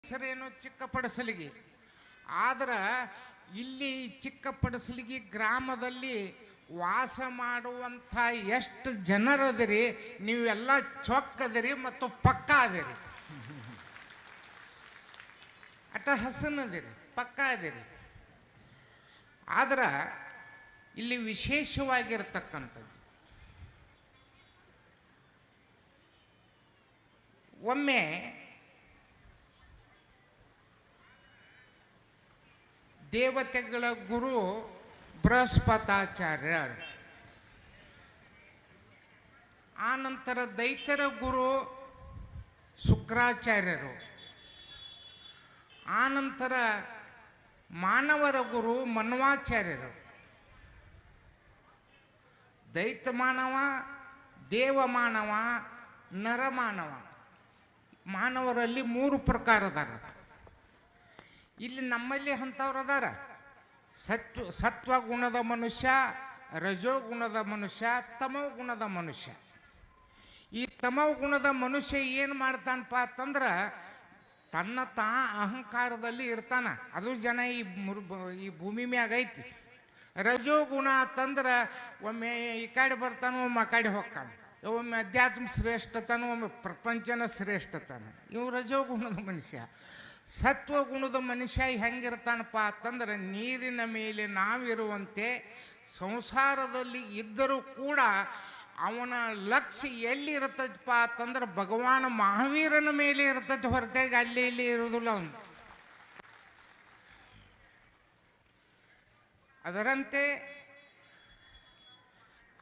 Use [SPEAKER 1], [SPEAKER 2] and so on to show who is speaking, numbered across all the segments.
[SPEAKER 1] ಹೆಸರೇನು ಚಿಕ್ಕ ಪಡಸಲಿಗೆ. ಆದ್ರೆ ಇಲ್ಲಿ ಚಿಕ್ಕ ಪಡಸಲಿಗೆ ಗ್ರಾಮದಲ್ಲಿ ವಾಸ ಮಾಡುವಂಥ ಎಷ್ಟು ಜನರದಿರಿ, ನೀವೆಲ್ಲ ಚೊಕ್ಕದಿರಿ ಮತ್ತು ಪಕ್ಕ ಅದಿರಿ. ಅಟ ಹಸನದಿರಿ, ಪಕ್ಕ ಅದಿರಿ. ಆದ್ರೆ ಇಲ್ಲಿ ವಿಶೇಷವಾಗಿರ್ತಕ್ಕಂಥದ್ದು, ಒಮ್ಮೆ ದೇವತೆಗಳ ಗುರು ಬೃಹಸ್ಪತಾಚಾರ್ಯ, ಆನಂತರ ದೈತ್ಯರ ಗುರು ಶುಕ್ರಾಚಾರ್ಯರು, ಆನಂತರ ಮಾನವರ ಗುರು ಮನ್ವಾಚಾರ್ಯರು. ದೈತ್ಯ ಮಾನವ, ದೇವಮಾನವ, ನರಮಾನವ. ಮಾನವರಲ್ಲಿ 3 ಪ್ರಕಾರ ಅದಾರ. ಇಲ್ಲಿ ನಮ್ಮಲ್ಲಿ ಅಂಥವ್ರು ಅದಾರ. ಸತ್ವಗುಣದ ಮನುಷ್ಯ, ರಜೋಗುಣದ ಮನುಷ್ಯ, ತಮೋಗುಣದ ಮನುಷ್ಯ. ಈ ತಮೋಗುಣದ ಮನುಷ್ಯ ಏನು ಮಾಡ್ತಾನಪ್ಪ ಅಂತಂದ್ರೆ ತನ್ನ ಅಹಂಕಾರದಲ್ಲಿ ಇರ್ತಾನ. ಅದು ಜನ ಈ ಭೂಮಿ ಮ್ಯಾಗ ಐತಿ. ರಜೋಗುಣ ಅಂತಂದ್ರೆ ಒಮ್ಮೆ ಈ ಕಡೆ ಬರ್ತಾನೆ, ಒಮ್ಮೆ ಆ ಕಡೆ ಹೋಗ್ತಾನೆ. ಒಮ್ಮೆ ಅಧ್ಯಾತ್ಮ ಶ್ರೇಷ್ಠತಾನ, ಒಮ್ಮೆ ಪ್ರಪಂಚನ ಶ್ರೇಷ್ಠತಾನ. ಇವು ರಜೋಗುಣದ ಮನುಷ್ಯ. ಸತ್ವಗುಣದ ಮನುಷ್ಯ ಹೆಂಗಿರ್ತಾನಪ್ಪ ಅಂತಂದ್ರೆ ನೀರಿನ ಮೇಲೆ ನಾವಿರುವಂತೆ ಸಂಸಾರದಲ್ಲಿ ಇದ್ದರೂ ಕೂಡ ಅವನ ಲಕ್ಷ್ಯ ಎಲ್ಲಿ ಇರ್ತದಪ್ಪ ಅಂತಂದ್ರೆ ಭಗವಾನ್ ಮಹಾವೀರನ ಮೇಲೆ ಇರ್ತದೆ, ಹೊರತಾಗಿ ಅಲ್ಲಿ ಇಲ್ಲಿ ಇರುವುದಿಲ್ಲ ಅವನು. ಅದರಂತೆ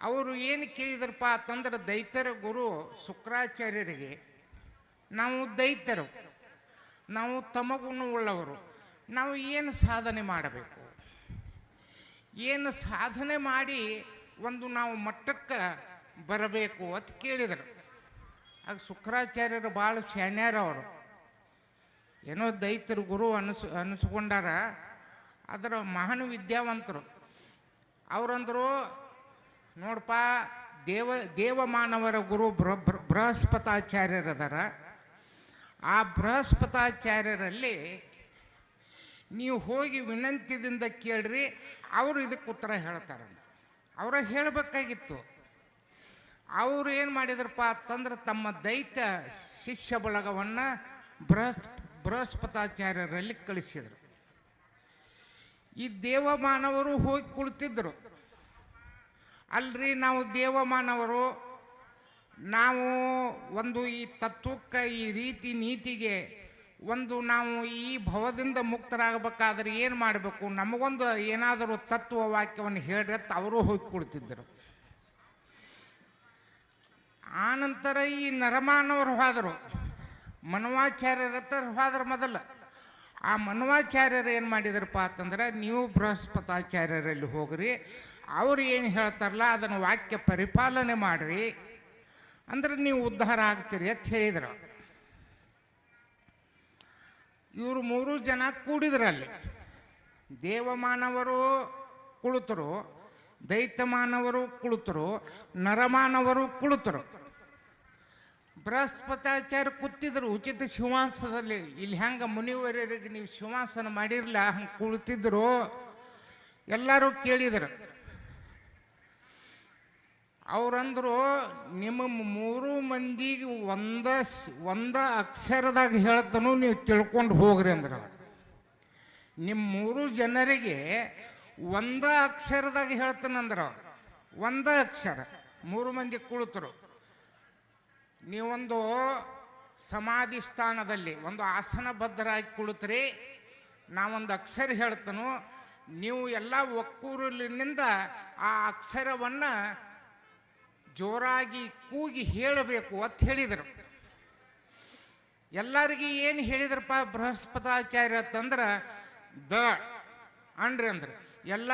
[SPEAKER 1] ಅವರು ಏನು ಕೇಳಿದ್ರಪ್ಪ ಅಂತಂದ್ರೆ ದೈತ್ಯರ ಗುರು ಶುಕ್ರಾಚಾರ್ಯರಿಗೆ, ನಾವು ದೈತ್ಯರು, ನಾವು ತಮಗುಣವುಳ್ಳವರು, ನಾವು ಏನು ಸಾಧನೆ ಮಾಡಬೇಕು, ಏನು ಸಾಧನೆ ಮಾಡಿ ಒಂದು ನಾವು ಮಟ್ಟಕ್ಕೆ ಬರಬೇಕು ಅಂತ ಕೇಳಿದರು. ಆಗ ಶುಕ್ರಾಚಾರ್ಯರು ಭಾಳ ಶಾಣ್ಯರವರು. ಏನೋ ದೈತ್ಯರು ಗುರು ಅನಿಸ್ಕೊಂಡಾರ, ಅದರ ಮಹಾನ್ ವಿದ್ಯಾವಂತರು. ಅವರಂದರು, ನೋಡಪ್ಪ, ದೇವಮಾನವರ ಗುರು ಬೃಹಸ್ಪತಾಚಾರ್ಯರದಾರ. ಆ ಬೃಹಸ್ಪತಾಚಾರ್ಯರಲ್ಲಿ ನೀವು ಹೋಗಿ ವಿನಂತಿದಿಂದ ಕೇಳ್ರಿ, ಅವರು ಇದಕ್ಕೆ ಉತ್ತರ ಹೇಳ್ತಾರಂತ. ಅವರ ಹೇಳಬೇಕಾಗಿತ್ತು. ಅವರು ಏನು ಮಾಡಿದ್ರಪ್ಪ ಅಂತಂದ್ರೆ ತಮ್ಮ ದೈತ್ಯ ಶಿಷ್ಯ ಬಳಗವನ್ನು ಬೃಹಸ್ಪತಾಚಾರ್ಯರಲ್ಲಿ ಕಳಿಸಿದರು. ಈ ದೇವಮಾನವರು ಹೋಗಿ ಕುಳಿತಿದ್ದರು. ಅಲ್ರಿ, ನಾವು ದೇವಮಾನವರು, ನಾವು ಒಂದು ಈ ತತ್ವಕ್ಕೆ, ಈ ರೀತಿ ನೀತಿಗೆ ಒಂದು ನಾವು ಈ ಭವದಿಂದ ಮುಕ್ತರಾಗಬೇಕಾದ್ರೆ ಏನು ಮಾಡಬೇಕು, ನಮಗೊಂದು ಏನಾದರೂ ತತ್ವ ವಾಕ್ಯವನ್ನು ಹೇಳ್ರತ್ತ ಅವರು ಹೋಗಿ ಕುಳಿತಿದ್ದರು. ಆನಂತರ ಈ ನರಮಾನವರು ಹೋದರು, ಮನ್ವಾಚಾರ್ಯರ ಹತ್ರ ಹೋದ್ರೆ ಮೊದಲು. ಆ ಮನ್ವಾಚಾರ್ಯರು ಏನು ಮಾಡಿದ್ರಪ್ಪ ಅಂತಂದ್ರೆ, ನೀವು ಬೃಹಸ್ಪತಾಚಾರ್ಯರಲ್ಲಿ ಹೋಗ್ರಿ, ಅವ್ರು ಏನು ಹೇಳ್ತಾರಲ್ಲ ಅದನ್ನು ವಾಕ್ಯ ಪರಿಪಾಲನೆ ಮಾಡಿರಿ, ಅಂದ್ರೆ ನೀವು ಉದ್ಧಾರ ಆಗ್ತೀರಿ ಅಂತ ಹೇಳಿದರು. ಇವರು 3 ಜನ ಕೂಡಿದ್ರಲ್ಲಿ. ದೇವಮಾನವರು ಕುಳಿತರು, ದೈತ್ಯಮಾನವರು ಕುಳಿತರು, ನರಮಾನವರು ಕುಳಿತರು. ಬೃಹಸ್ಪತಾಚಾರ್ಯ ಕೂತಿದ್ರು ಉಚಿತ ಸಿಂಹಾಸನದಲ್ಲಿ. ಇಲ್ಲಿ ಹೆಂಗೆ ಮುನಿವರರಿಗೆ ನೀವು ಸಿಂಹಾಸನ ಮಾಡಿರಲ್ಲ, ಹಂಗೆ ಕುಳಿತಿದ್ರು. ಎಲ್ಲರೂ ಕೇಳಿದರು. ಅವರಂದ್ರು, ನಿಮ್ಮ 3 ಮಂದಿಗೆ ಒಂದ ಅಕ್ಷರದಾಗ ಹೇಳ್ತಾನು, ನೀವು ತಿಳ್ಕೊಂಡು ಹೋಗ್ರಿ ಅಂದ್ರೆ. ನಿಮ್ಮ 3 ಜನರಿಗೆ ಒಂದ ಅಕ್ಷರದಾಗ ಹೇಳ್ತಾನಂದ್ರೆ, ಒಂದ ಅಕ್ಷರ. 3 ಮಂದಿ ಕುಳಿತರು. ನೀವೊಂದು ಸಮಾಧಿ ಸ್ಥಾನದಲ್ಲಿ ಒಂದು ಆಸನ ಬದ್ಧರಾಗಿ ಕುಳಿತ್ರಿ, ನಾವೊಂದು ಅಕ್ಷರ ಹೇಳ್ತಾನು, ನೀವು ಎಲ್ಲ ಒಕ್ಕೂರಲಿನಿಂದ ಆ ಅಕ್ಷರವನ್ನು ಜೋರಾಗಿ ಕೂಗಿ ಹೇಳಬೇಕು ಅಂತ ಹೇಳಿದರು. ಎಲ್ಲರಿಗೆ ಏನು ಹೇಳಿದ್ರಪ್ಪ ಬೃಹಸ್ಪತಾಚಾರ್ಯ ಅಂತಂದ್ರೆ, ದ ಅನ್ರಿ ಅಂದ್ರೆ ಎಲ್ಲ